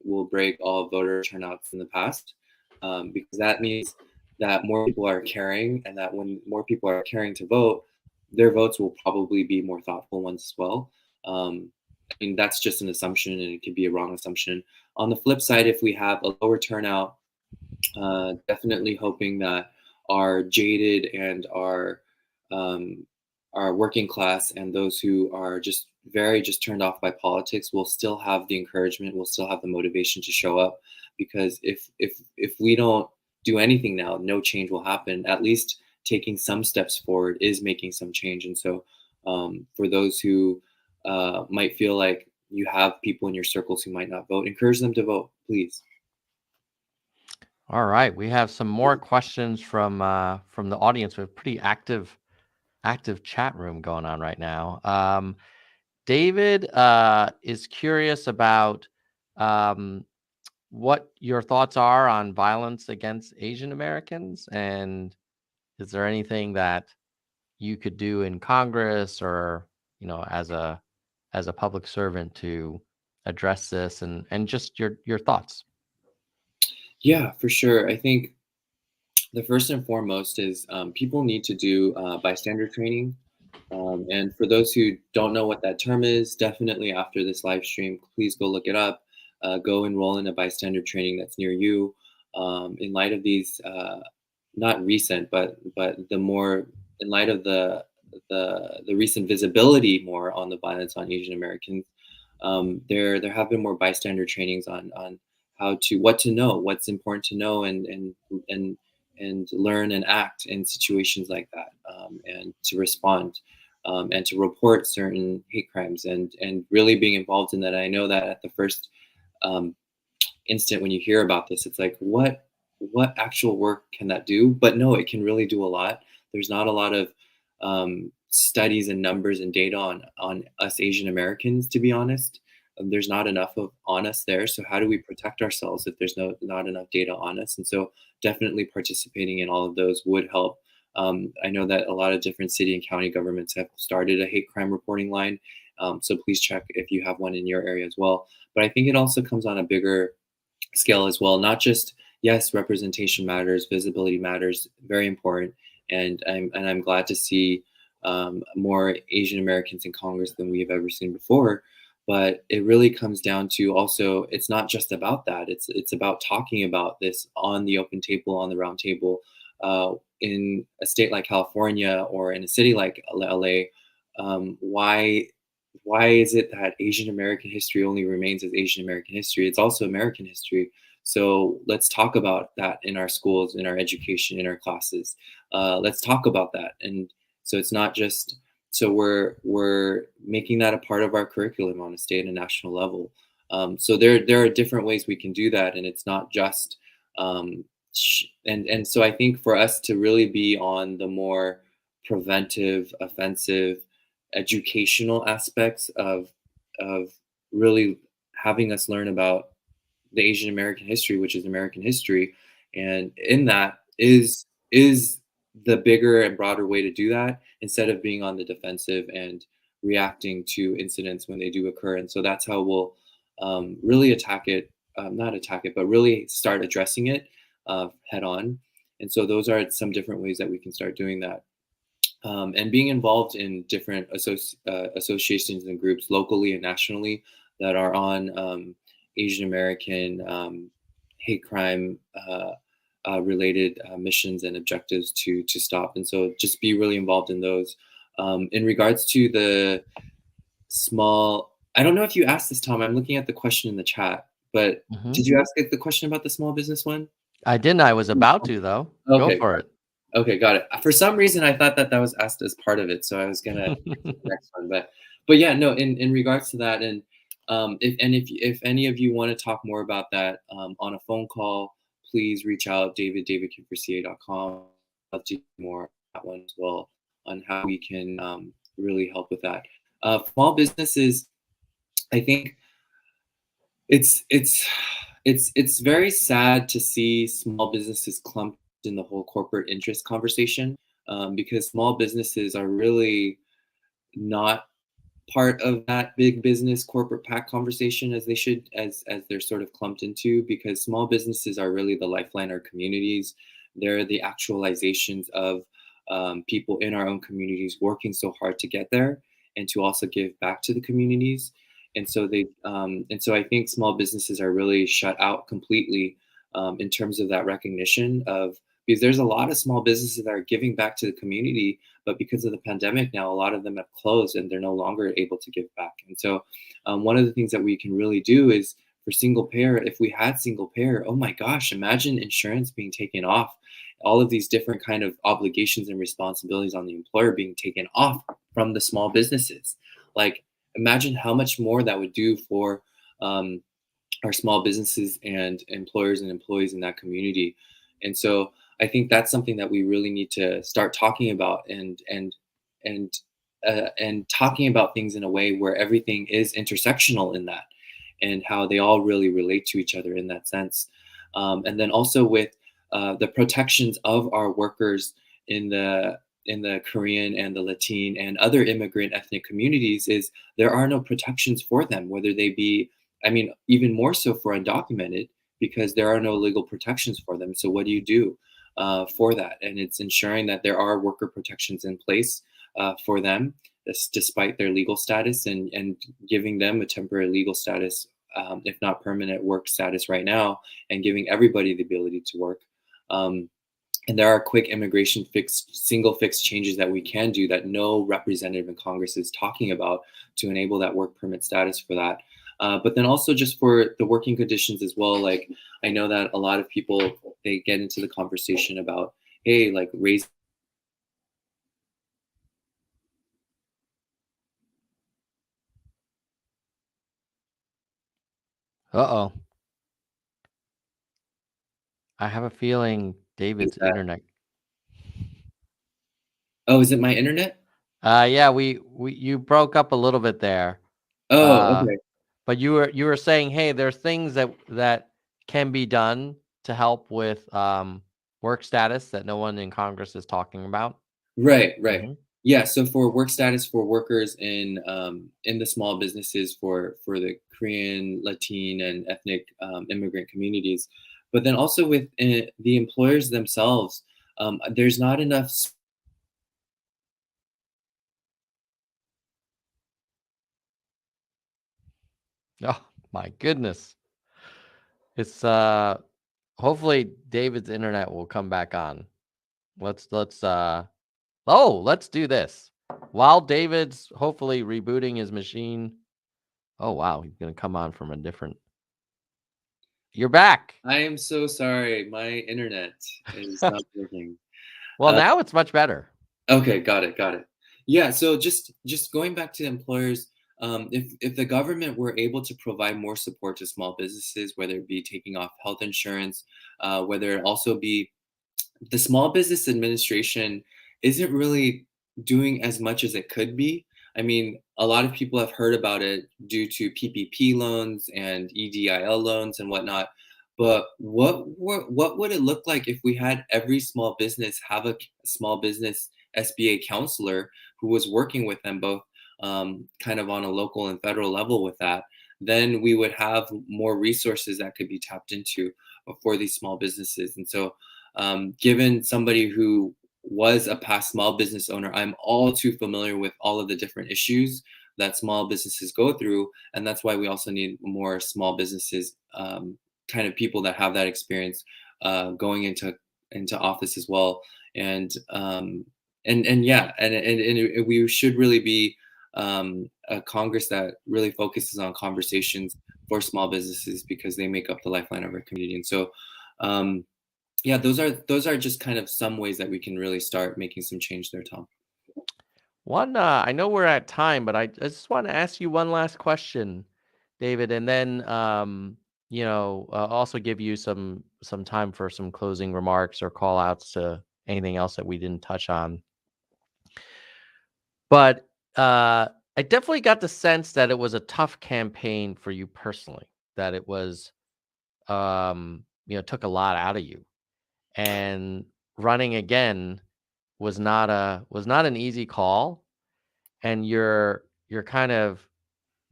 will break all voter turnouts in the past, because that means that more people are caring, and that when more people are caring to vote, their votes will probably be more thoughtful ones as well. I mean, that's just an assumption, and it could be a wrong assumption. On the flip side, if we have a lower turnout, definitely hoping that our jaded and our working class and those who are just turned off by politics will still have the encouragement, will still have the motivation to show up. Because if we don't do anything now, no change will happen. At least taking some steps forward is making some change. And so for those who might feel like you have people in your circles who might not vote, encourage them to vote, please. All right, we have some more questions from the audience. We have a pretty active chat room going on right now. David is curious about what your thoughts are on violence against Asian Americans, and is there anything that you could do in Congress or as a public servant to address this, and just your thoughts? Yeah, for sure. I think the first and foremost is people need to do bystander training. And for those who don't know what that term is, definitely after this live stream, please go look it up. Go enroll in a bystander training that's near you. In light of these, not recent, but the more in light of the recent visibility more on the violence on Asian Americans, there have been more bystander trainings on what to know, what's important to know, and learn and act in situations like that, and to respond, and to report certain hate crimes, and really being involved in that. I know that at the first um, instant when you hear about this, it's like, what actual work can that do? But no, it can really do a lot. There's not a lot of studies and numbers and data on us Asian Americans, to be honest. There's not enough on us there. So how do we protect ourselves if there's not enough data on us? And so definitely participating in all of those would help. I know that a lot of different city and county governments have started a hate crime reporting line. So please check if you have one in your area as well. But I think it also comes on a bigger scale as well. Not just, yes, representation matters, visibility matters, very important. And I'm glad to see more Asian Americans in Congress than we've ever seen before. But it really comes down to also, it's not just about that. It's about talking about this on the open table, on the round table. In a state like California or in a city like LA, why is it that Asian American history only remains as Asian American history? It's also American history. So let's talk about that in our schools, in our education, in our classes. Let's talk about that. And so it's not just, so we're making that a part of our curriculum on a state and national level. So there are different ways we can do that, and it's not just and so I think for us to really be on the more preventive, offensive, educational aspects of really having us learn about the Asian American history, which is American history, and in that is the bigger and broader way to do that, instead of being on the defensive and reacting to incidents when they do occur. And so that's how we'll really attack it, not attack it, but really start addressing it head on. And so those are some different ways that we can start doing that. And being involved in different associations and groups locally and nationally that are on Asian American hate crime related missions and objectives to stop. And so just be really involved in those. In regards to the small, I don't know if you asked this, Tom. I'm looking at the question in the chat, but did you ask the question about the small business one? I didn't. I was about to, though. Okay. Go for it. Okay, got it. For some reason, I thought that was asked as part of it, so I was gonna get to the next one. But yeah, no. In regards to that, and if any of you want to talk more about that on a phone call, please reach out, davidkidforca.com. I'll do more on that one as well, on how we can really help with that. Small businesses, I think it's very sad to see small businesses clumped in the whole corporate interest conversation, because small businesses are really not part of that big business corporate pack conversation as they should, as they're sort of clumped into, because small businesses are really the lifeline of communities. They're the actualizations of people in our own communities working so hard to get there and to also give back to the communities. And so I think small businesses are really shut out completely in terms of that recognition of, because there's a lot of small businesses that are giving back to the community, but because of the pandemic now, a lot of them have closed and they're no longer able to give back. And so one of the things that we can really do is for single payer, if we had single payer, oh my gosh, imagine insurance being taken off, all of these different kind of obligations and responsibilities on the employer being taken off from the small businesses. Like, imagine how much more that would do for our small businesses and employers and employees in that community. And so I think that's something that we really need to start talking about, and talking about things in a way where everything is intersectional in that, and how they all really relate to each other in that sense. And then also with the protections of our workers in the Korean and the Latin and other immigrant ethnic communities, is there are no protections for them, whether they be, I mean, even more so for undocumented, because there are no legal protections for them. So what do you do for that? And it's ensuring that there are worker protections in place for them, despite their legal status, and giving them a temporary legal status, if not permanent work status right now, and giving everybody the ability to work. And there are quick immigration single fix changes that we can do that no representative in Congress is talking about to enable that work permit status for that. But then also just for the working conditions as well. Like, I know that a lot of people, they get into the conversation about, hey, like raise. Uh-oh. I have a feeling David's That. internet. Oh, is it my internet? Yeah, we you broke up a little bit there. Oh, Uh, okay. but you were saying, hey, there's things that can be done to help with work status that no one in Congress is talking about. Right, right. Hmm. Yeah, so for work status for workers in the small businesses for the Korean, Latin, and ethnic immigrant communities, but then also with the employers themselves, there's not enough. Oh my goodness. It's hopefully David's internet will come back on. Let's do this. While David's hopefully rebooting his machine. Oh wow, he's gonna come on from a different. You're back. I am so sorry, my internet is not working. Well, Uh, now it's much better. Okay, got it, got it. Yeah, so just going back to employers, if the government were able to provide more support to small businesses, whether it be taking off health insurance, whether it also be the Small Business Administration isn't really doing as much as it could be. I mean, a lot of people have heard about it due to PPP loans and EDIL loans and whatnot. But what would it look like if we had every small business have a small business SBA counselor who was working with them both, kind of on a local and federal level with that? Then we would have more resources that could be tapped into for these small businesses. And so, given somebody who was a past small business owner, I'm all too familiar with all of the different issues that small businesses go through, and that's why we also need more small businesses, kind of people that have that experience, going into office as well. And and yeah, and we should really be, a Congress that really focuses on conversations for small businesses because they make up the lifeline of our community. And so, yeah, those are just kind of some ways that we can really start making some change there, Tom. One, I know we're at time, but I just want to ask you one last question, David, and then also give you some time for some closing remarks or call outs to anything else that we didn't touch on. But I definitely got the sense that it was a tough campaign for you personally, that it was took a lot out of you. And running again was not an easy call, and you're kind of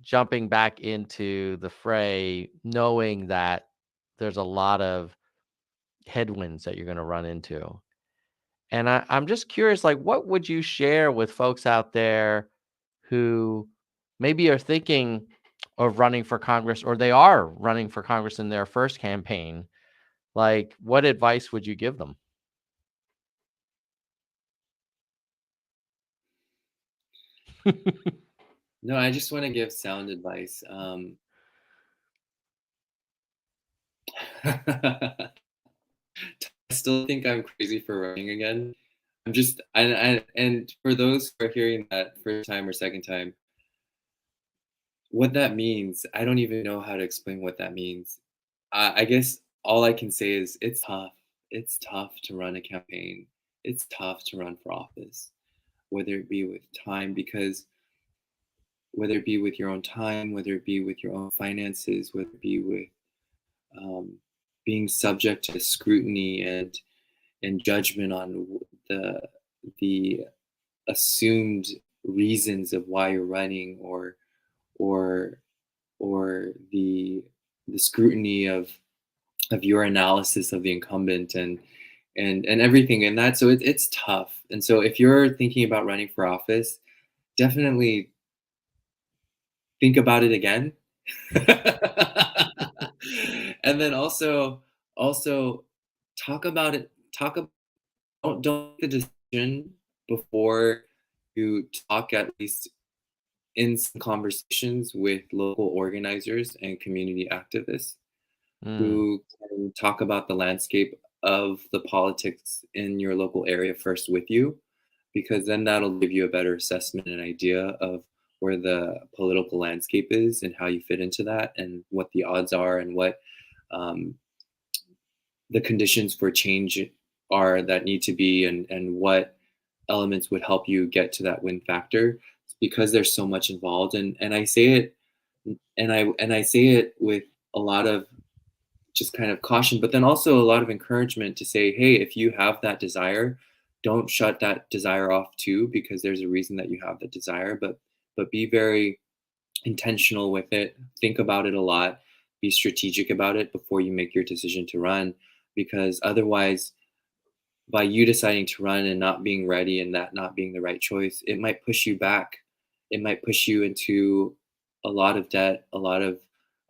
jumping back into the fray knowing that there's a lot of headwinds that you're going to run into. And I'm just curious, like, what would you share with folks out there who maybe are thinking of running for Congress, or they are running for Congress in their first campaign? Like, what advice would you give them? No, I just want to give sound advice. I still think I'm crazy for running again. I'm just, and for those who are hearing that first time or second time, what that means, I don't even know how to explain what that means. I guess all I can say is it's tough. It's tough to run a campaign. It's tough to run for office, whether it be with time, because whether it be with your own time, whether it be with your own finances, whether it be with, um, being subject to scrutiny and judgment on the assumed reasons of why you're running, or or the scrutiny of your analysis of the incumbent, and everything in that. So it's tough. And so if you're thinking about running for office, definitely think about it again. And then also talk about it. Don't make the decision before you talk at least in some conversations with local organizers and community activists Mm, who can talk about the landscape of the politics in your local area first with you, because then that'll give you a better assessment and idea of where the political landscape is and how you fit into that and what the odds are and what um, the conditions for change are that need to be, and what elements would help you get to that win factor, because there's so much involved. And I say it, and I say it with a lot of just kind of caution, but then also a lot of encouragement to say, hey, if you have that desire, don't shut that desire off too, because there's a reason that you have the desire. But be very intentional with it. Think about it a lot. Be strategic about it before you make your decision to run, because otherwise, by you deciding to run and not being ready and that not being the right choice, it might push you back. It might push you into a lot of debt, a lot of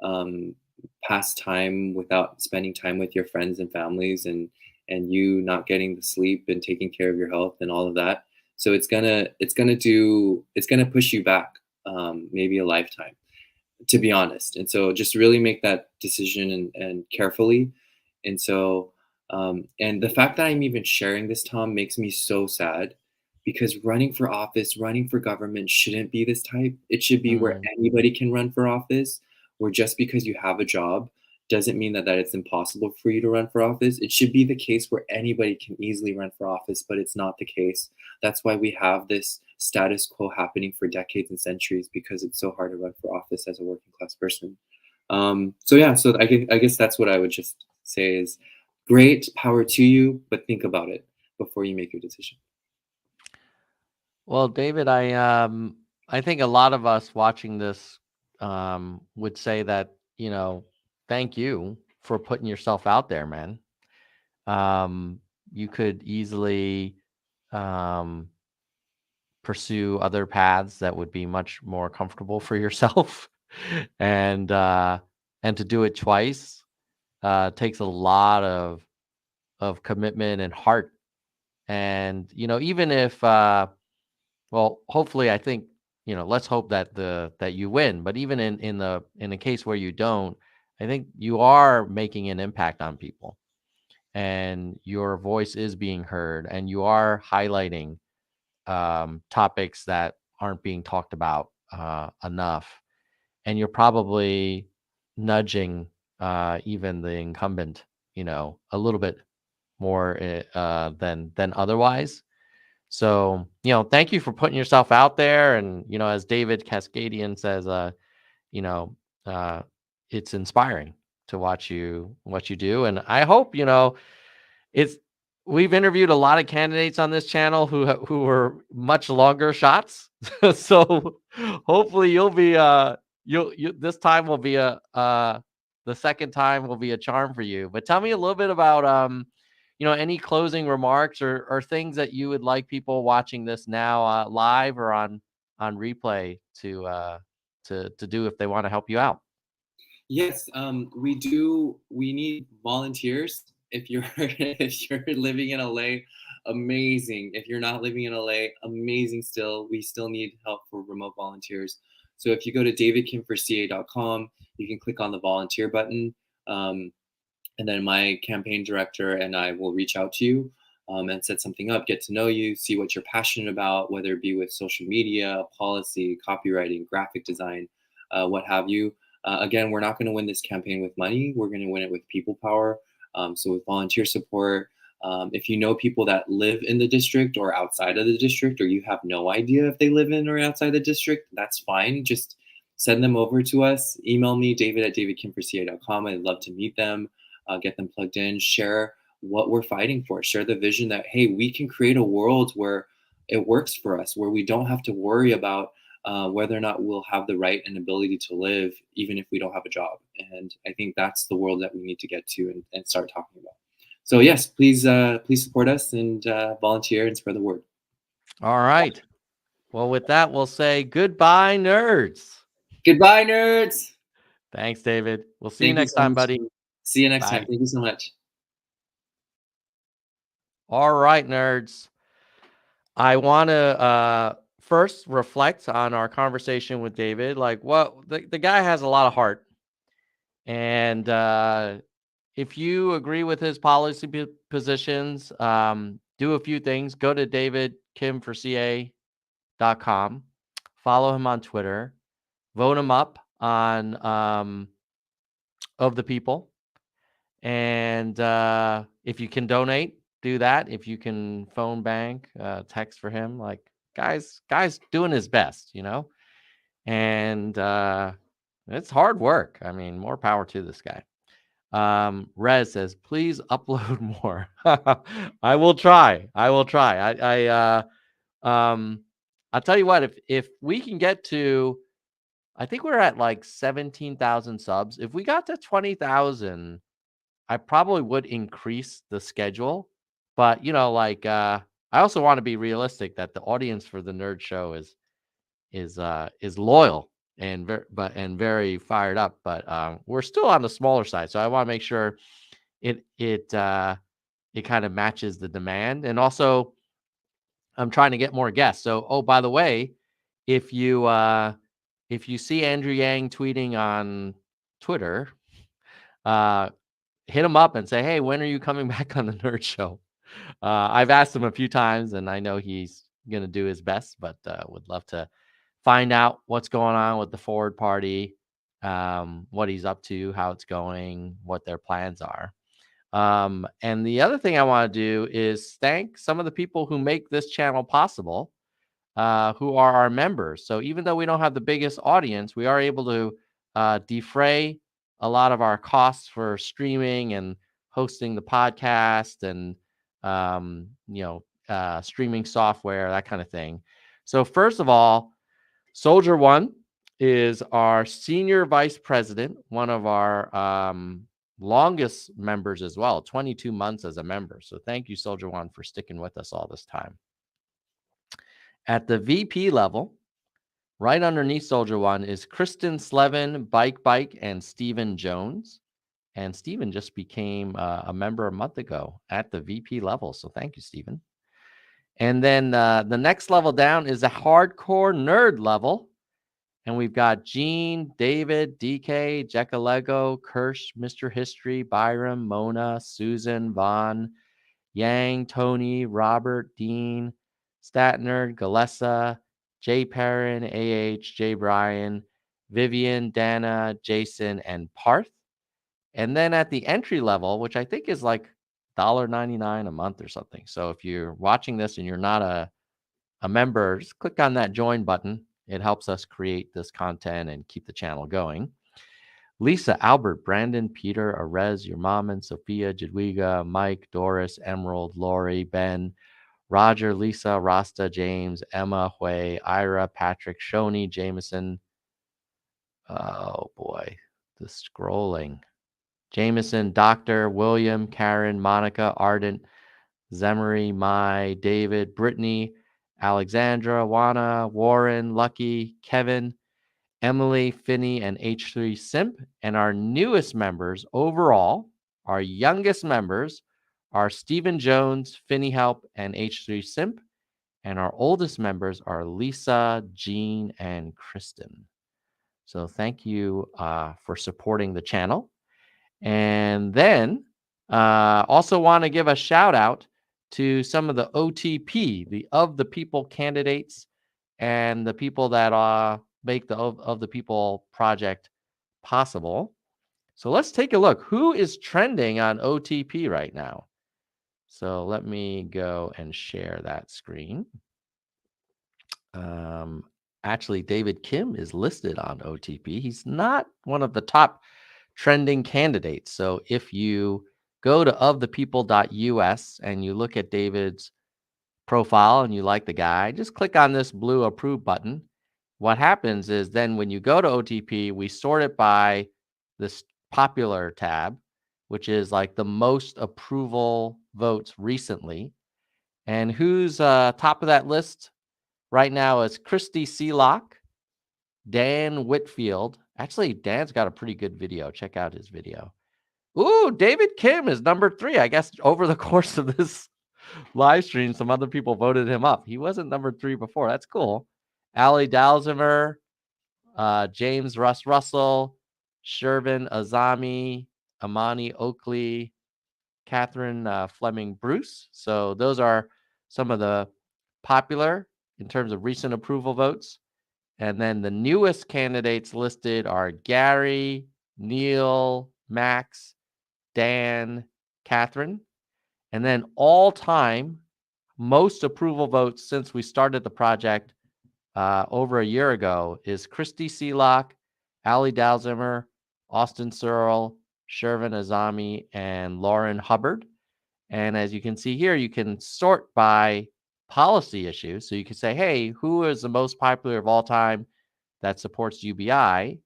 um, past time without spending time with your friends and families, and you not getting the sleep and taking care of your health and all of that. So it's gonna push you back, maybe a lifetime, to be honest. And so just really make that decision and carefully. And so, and the fact that I'm even sharing this, Tom, makes me so sad, because running for office, running for government shouldn't be this type. It should be where mm. anybody can run for office, where just because you have a job doesn't mean that it's impossible for you to run for office. It should be the case where anybody can easily run for office, but it's not the case. That's why we have this status quo happening for decades and centuries, because it's so hard to run for office as a working class person. So yeah, so I guess that's what I would just say is great power to you, but think about it before you make your decision. Well, David, I think a lot of us watching this would say that, thank you for putting yourself out there, man. You could easily um, pursue other paths that would be much more comfortable for yourself, and and to do it twice takes a lot of commitment and heart. And even if well, hopefully, I think, let's hope that that you win. But even in the case where you don't, I think you are making an impact on people, and your voice is being heard, and you are highlighting topics that aren't being talked about enough, and you're probably nudging even the incumbent, a little bit more than otherwise. So, thank you for putting yourself out there. And, as David Cascadian says, you know, uh, it's inspiring to watch what you do. And I hope, it's we've interviewed a lot of candidates on this channel who were much longer shots. So hopefully you this time will be the second time will be a charm for you. But tell me a little bit about any closing remarks or things that you would like people watching this now live or on replay to do if they want to help you out. Yes, we do. We need volunteers. If you're if you're living in LA, amazing. If you're not living in LA, amazing still. We still need help for remote volunteers. So if you go to davidkimforca.com, you can click on the volunteer button. Um, and then my campaign director and I will reach out to you, and set something up, get to know you, see what you're passionate about, whether it be with social media, policy, copywriting, graphic design, what have you. Again, we're not going to win this campaign with money. We're going to win it with people power. So with volunteer support, if you know people that live in the district or outside of the district, or you have no idea if they live in or outside the district, that's fine. Just send them over to us. Email me, david@davidkimforca.com. I'd love to meet them, get them plugged in, share what we're fighting for, share the vision that, hey, we can create a world where it works for us, where we don't have to worry about whether or not we'll have the right and ability to live, even if we don't have a job. And I think that's the world that we need to get to and start talking about. So yes, please support us and volunteer and spread the word. All right. Well, with that, we'll say goodbye, nerds. Goodbye, nerds. Thanks, David. We'll see you Thank you next so time, much. buddy. See you next Bye. time. Thank you so much. All right, nerds. I want to first reflect on our conversation with David. Like, the guy has a lot of heart. And if you agree with his policy positions, do a few things. Go to davidkimforca.com. Follow him on Twitter. Vote him up on Of the People. And if you can donate, do that. If you can phone bank, text for him, like guys doing his best, and it's hard work. I mean, more power to this guy. Rez says, please upload more. I will try. I'll tell you what, if we can get to, I think we're at like 17,000 subs. If we got to 20,000, I probably would increase the schedule, but I also want to be realistic that the audience for the Nerd Show is loyal and very fired up, but we're still on the smaller side, so I want to make sure it kind of matches the demand, and also I'm trying to get more guests. So, oh, by the way, if you see Andrew Yang tweeting on Twitter, hit him up and say, hey, when are you coming back on the Nerd Show? I've asked him a few times, and I know he's going to do his best, but would love to find out what's going on with the Forward Party, what he's up to, how it's going, what their plans are. And the other thing I want to do is thank some of the people who make this channel possible, who are our members. So even though we don't have the biggest audience, we are able to defray a lot of our costs for streaming and hosting the podcast and streaming software, that kind of thing. So first of all, Soldier One is our senior vice president, one of our longest members as well, 22 months as a member. So thank you, Soldier One, for sticking with us all this time. At the VP level, right underneath Soldier One is Kristen Slevin, Bike, and Stephen Jones. And Stephen just became a member a month ago at the VP level. So thank you, Stephen. And then the next level down is a hardcore nerd level. And we've got Gene, David, DK, Jekka Lego, Kirsch, Mr. History, Byram, Mona, Susan, Vaughn, Yang, Tony, Robert, Dean, Statner, Galessa, Jay Perrin, Jay Bryan, Vivian, Dana, Jason, and Parth. And then at the entry level, which I think is like $1.99 a month or something. So if you're watching this and you're not a member, just click on that join button. It helps us create this content and keep the channel going. Lisa, Albert, Brandon, Peter, Arez, your mom and Sophia, Jadwiga, Mike, Doris, Emerald, Lori, Ben, Roger, Lisa, Rasta, James, Emma, Hui, Ira, Patrick, Shoni, Jameson. Oh boy, the scrolling. Jameson, Doctor, William, Karen, Monica, Ardent, Zemery, Mai, David, Brittany, Alexandra, Juana, Warren, Lucky, Kevin, Emily, Finney, and H3 Simp. And our newest members overall, our youngest members, are Stephen Jones, Finney Help, and H3 Simp. And our oldest members are Lisa, Jean, and Kristen. So thank you for supporting the channel. And then also want to give a shout out to some of the OTP, the Of the People candidates, and the people that make the Of the People project possible. So let's take a look. Who is trending on OTP right now? So let me go and share that screen. Actually, David Kim is listed on OTP. He's not one of the top trending candidates. So if you go to ofthepeople.us and you look at David's profile and you like the guy, just click on this blue approve button. What happens is then when you go to OTP, we sort it by this popular tab. which is like the most approval votes recently. And who's top of that list right now is Christy Seelock, Dan Whitfield. Actually, Dan's got a pretty good video. Check out his video. Ooh, David Kim is number 3. I guess over the course of this live stream, some other people voted him up. He wasn't number 3 before. That's cool. Ali Dalzimer, James Russ Russell, Shervin Azami, Amani Oakley, Catherine Fleming Bruce. So those are some of the popular in terms of recent approval votes. And then the newest candidates listed are Gary, Neil, Max, Dan, Catherine. And then all time, most approval votes since we started the project over a year ago is Christy Seelock, Ali Dalzimer, Austin Searle, Shervin Azami, and Lauren Hubbard. And as you can see here, you can sort by policy issues. So you can say, hey, who is the most popular of all time that supports UBI?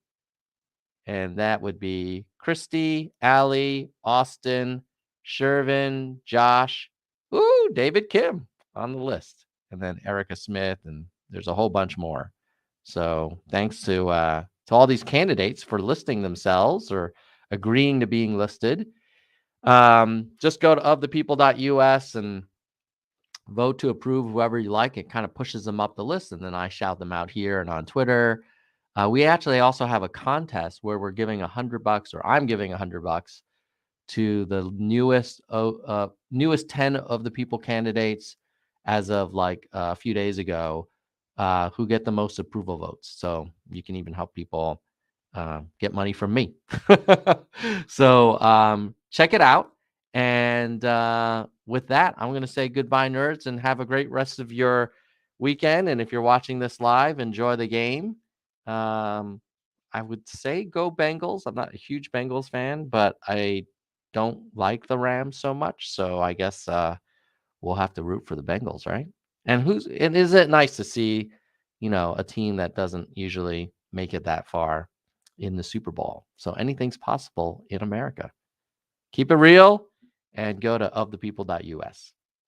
And that would be Christy, Ali, Austin, Shervin, Josh, David Kim on the list. And then Erica Smith, and there's a whole bunch more. So thanks to all these candidates for listing themselves or agreeing to being listed. Just go to ofthepeople.us and vote to approve whoever you like. It kind of pushes them up the list, and then I shout them out here and on Twitter. We actually also have a contest where we're giving $100, or I'm giving $100 to the newest 10 of the people candidates as of like a few days ago, who get the most approval votes. So you can even help people get money from me. So check it out. And with that, I'm going to say goodbye, nerds, and have a great rest of your weekend. And if you're watching this live, enjoy the game. I would say go Bengals. I'm not a huge Bengals fan, but I don't like the Rams so much. So I guess we'll have to root for the Bengals, right? And is it nice to see, a team that doesn't usually make it that far in the Super Bowl? So anything's possible in America. Keep it real and go to ofthepeople.us.